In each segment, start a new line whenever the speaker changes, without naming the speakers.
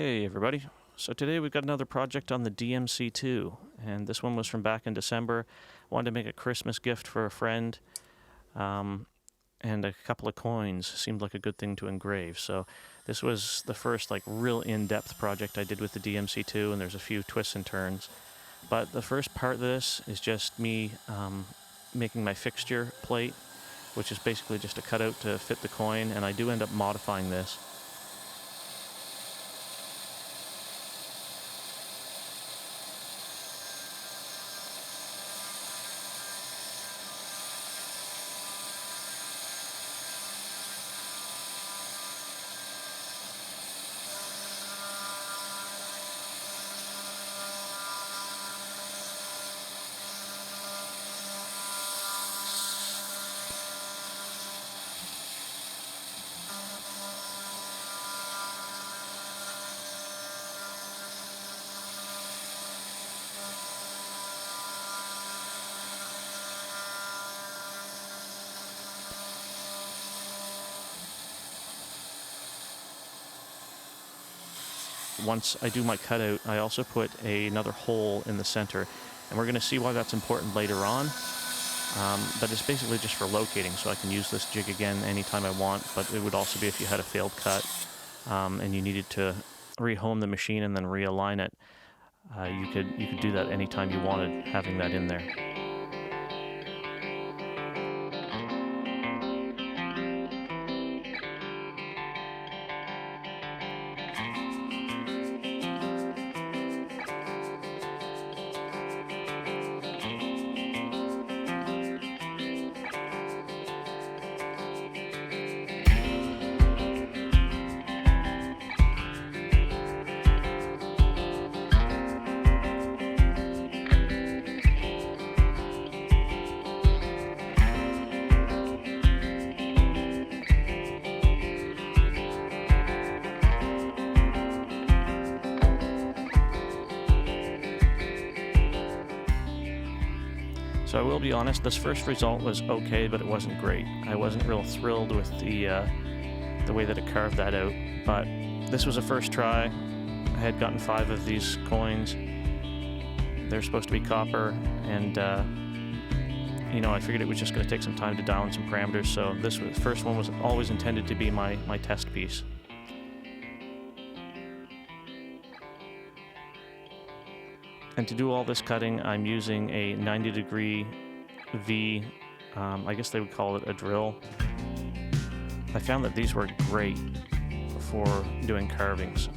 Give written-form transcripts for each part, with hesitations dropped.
Hey everybody. So today we've got another project on the DMC2, and this one was from back in December. Wanted to make a Christmas gift for a friend, and a couple of coins seemed like a good thing to engrave. So this was the first real in-depth project I did with the DMC2, and there's a few twists and turns. But the first part of this is just me making my fixture plate, which is basically just a cutout to fit the coin, and I do end up modifying this. Once I do my cutout, I also put another hole in the center, and we're going to see why that's important later on. But it's basically just for locating, so I can use this jig again anytime I want, but it would also be if you had a failed cut and you needed to rehome the machine and then realign it. You could do that anytime you wanted, having that in there. So I will be honest, this first result was okay, but it wasn't great. I wasn't real thrilled with the way that it carved that out, but this was a first try. I had gotten 5 of these coins. They're supposed to be copper, and I figured it was just going to take some time to dial in some parameters, so the first one was always intended to be my test piece. And to do all this cutting, I'm using a 90-degree V, I guess they would call it a drill. I found that these work great for doing carvings.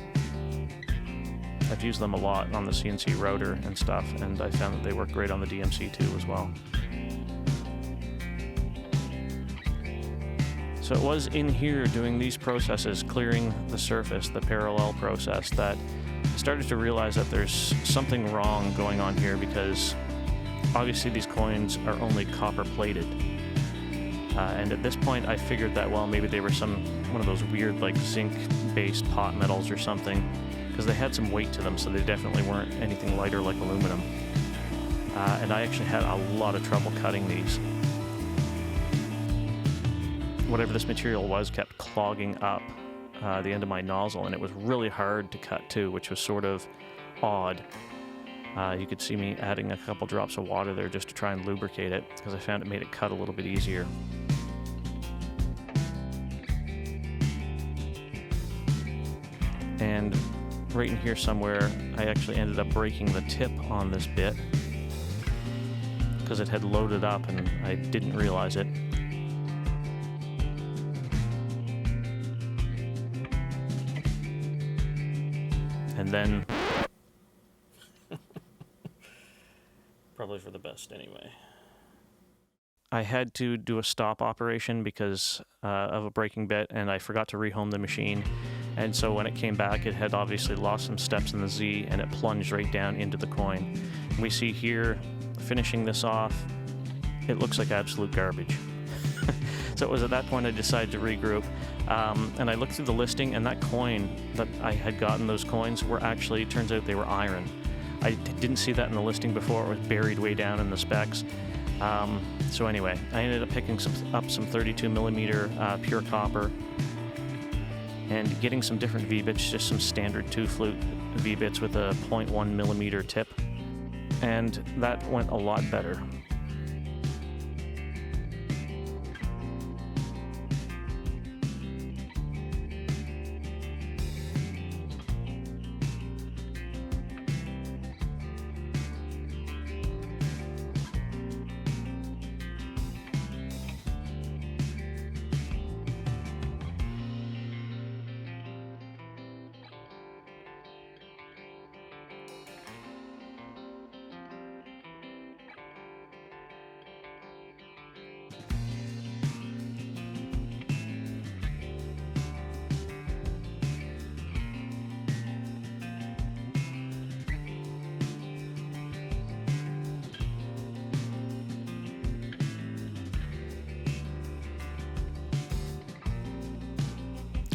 I've used them a lot on the CNC router and stuff, and I found that they work great on the DMC2 as well. So it was in here doing these processes, clearing the surface, the parallel process, that I started to realize that there's something wrong going on here, because obviously these coins are only copper plated. And at this point I figured that, well, maybe they were one of those weird zinc-based pot metals or something, because they had some weight to them, so they definitely weren't anything lighter like aluminum. And I actually had a lot of trouble cutting these. Whatever this material was kept clogging up the end of my nozzle, and it was really hard to cut too, which was sort of odd. You could see me adding a couple drops of water there just to try and lubricate it, because I found it made it cut a little bit easier. And right in here somewhere, I actually ended up breaking the tip on this bit because it had loaded up and I didn't realize it. And then, probably for the best anyway, I had to do a stop operation because of a breaking bit, and I forgot to rehome the machine. And so when it came back, it had obviously lost some steps in the Z, and it plunged right down into the coin. And we see here, finishing this off, it looks like absolute garbage. So it was at that point I decided to regroup. And I looked through the listing, and that coin that I had gotten, those coins were actually, turns out they were iron. I didn't see that in the listing before. It was buried way down in the specs. So anyway, I ended up picking up some 32 millimeter pure copper, and getting some different V-bits, just some standard 2-flute V-bits with a 0.1 millimeter tip, and that went a lot better.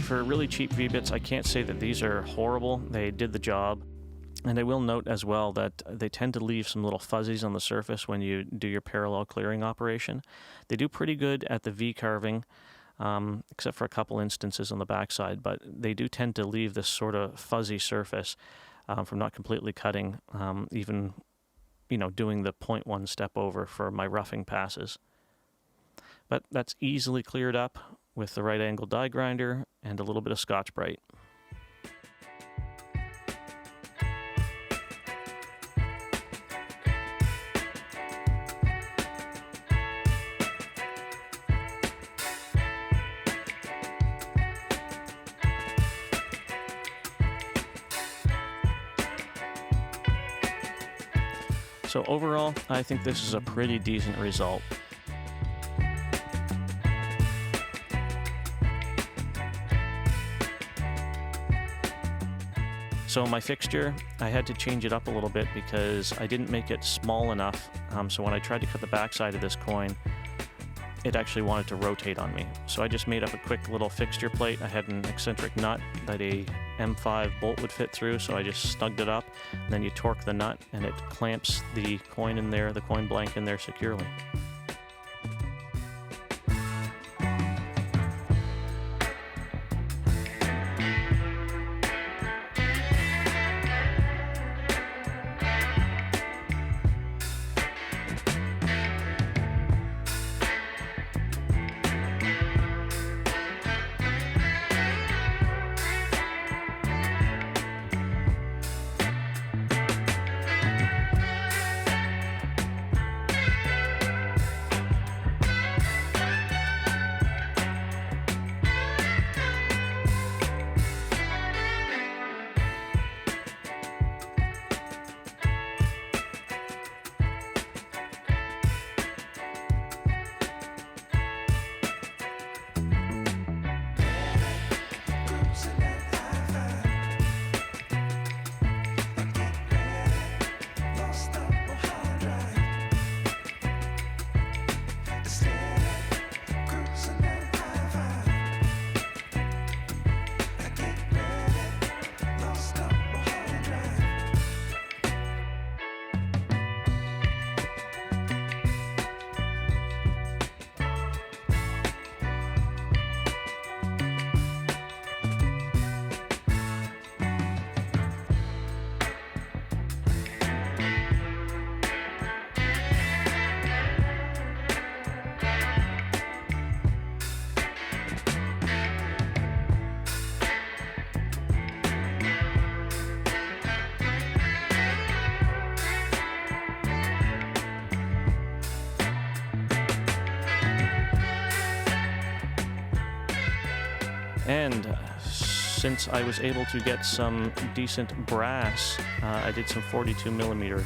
For really cheap V-bits, I can't say that these are horrible. They did the job. And I will note as well that they tend to leave some little fuzzies on the surface when you do your parallel clearing operation. They do pretty good at the V carving, except for a couple instances on the backside, but they do tend to leave this sort of fuzzy surface from not completely cutting, even doing the 0.1 step over for my roughing passes. But that's easily cleared up with the right angle die grinder and a little bit of Scotch-Brite. So overall, I think this is a pretty decent result. So my fixture, I had to change it up a little bit because I didn't make it small enough. So when I tried to cut the backside of this coin, it actually wanted to rotate on me. So I just made up a quick little fixture plate. I had an eccentric nut that a M5 bolt would fit through, so I just snugged it up. And then you torque the nut and it clamps the coin in there, the coin blank in there securely. And since I was able to get some decent brass, I did some 42 millimeter.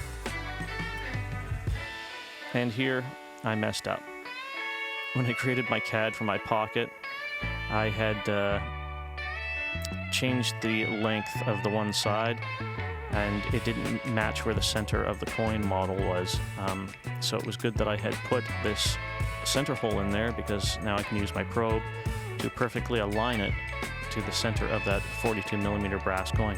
And here I messed up. When I created my CAD for my pocket, I had changed the length of the one side, and it didn't match where the center of the coin model was. So it was good that I had put this center hole in there, because now I can use my probe to perfectly align it to the center of that 42 millimeter brass coin.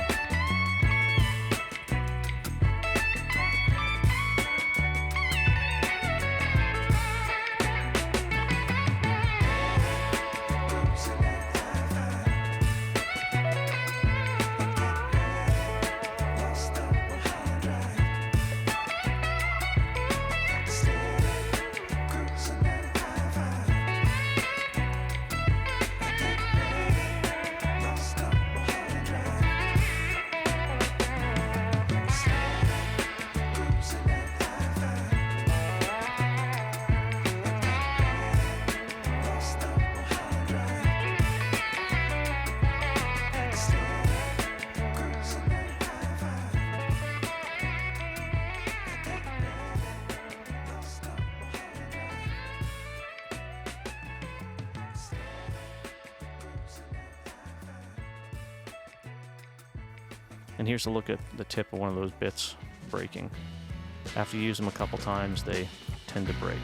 And here's a look at the tip of one of those bits breaking. After you use them a couple times, they tend to break.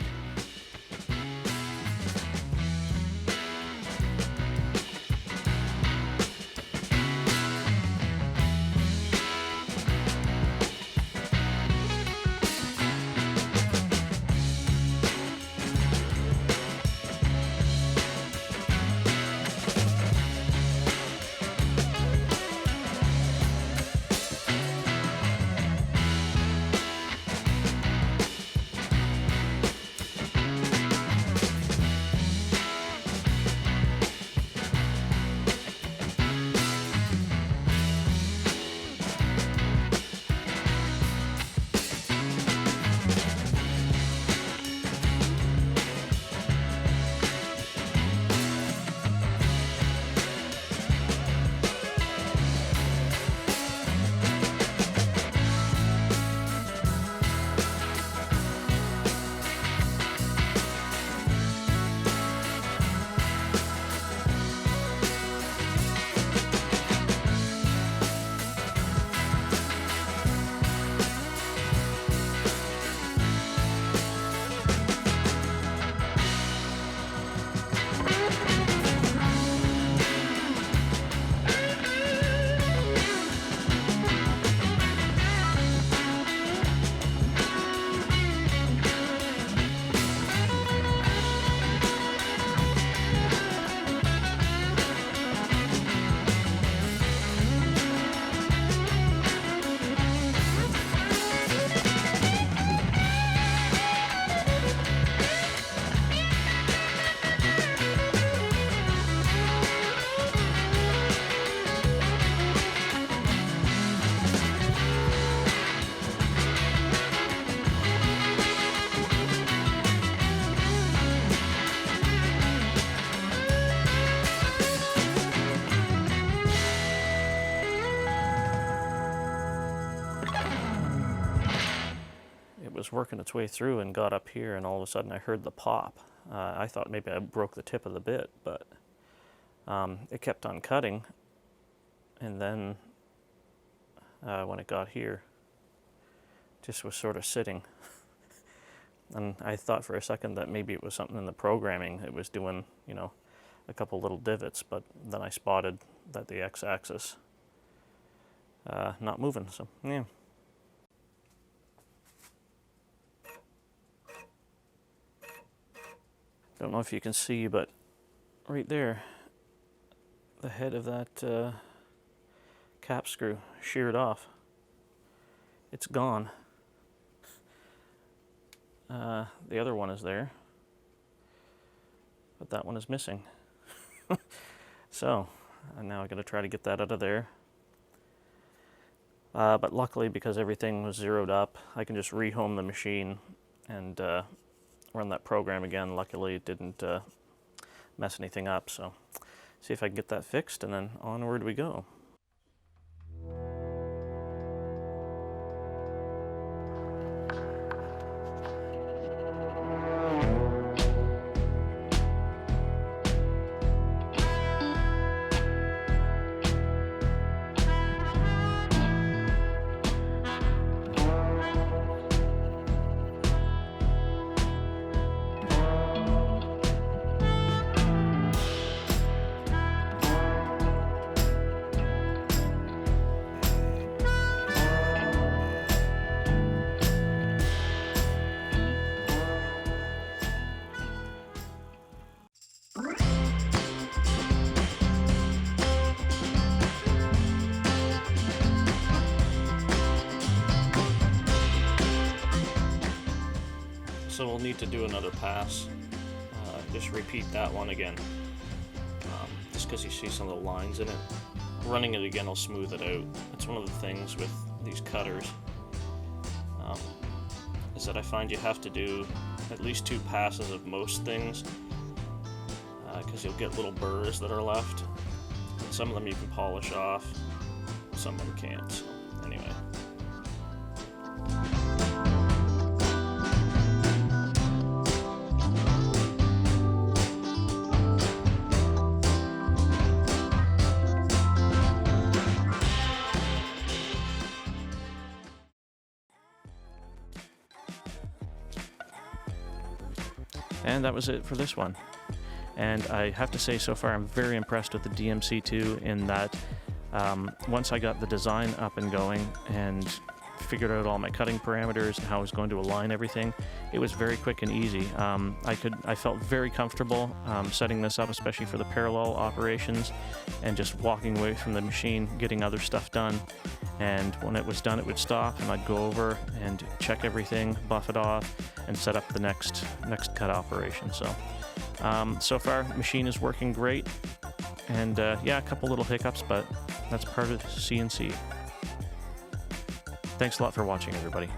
Was working its way through and got up here, and all of a sudden I heard the pop. I thought maybe I broke the tip of the bit, but it kept on cutting, and then when it got here, just was sort of sitting. And I thought for a second that maybe it was something in the programming. It was doing, you know, a couple little divots, but then I spotted that the x-axis not moving, so yeah. Don't know if you can see, but right there, the head of that cap screw sheared off. It's gone. The other one is there, but that one is missing. So, now I gotta try to get that out of there. But luckily, because everything was zeroed up, I can just rehome the machine and run that program again. Luckily it didn't mess anything up, so see if I can get that fixed, and then onward we go. So we'll need to do another pass. Just repeat that one again. Just because you see some of the lines in it. Running it again will smooth it out. It's one of the things with these cutters, is that I find you have to do at least 2 passes of most things, because you'll get little burrs that are left. And some of them you can polish off, some of them can't. So anyway. And that was it for this one. And I have to say, so far I'm very impressed with the DMC2 in that once I got the design up and going and figured out all my cutting parameters and how I was going to align everything, it was very quick and easy. I felt very comfortable setting this up, especially for the parallel operations, and just walking away from the machine, getting other stuff done. And when it was done, it would stop, and I'd go over and check everything, buff it off, and set up the next cut operation. So far, the machine is working great, and yeah, a couple little hiccups, but that's part of CNC. Thanks a lot for watching, everybody.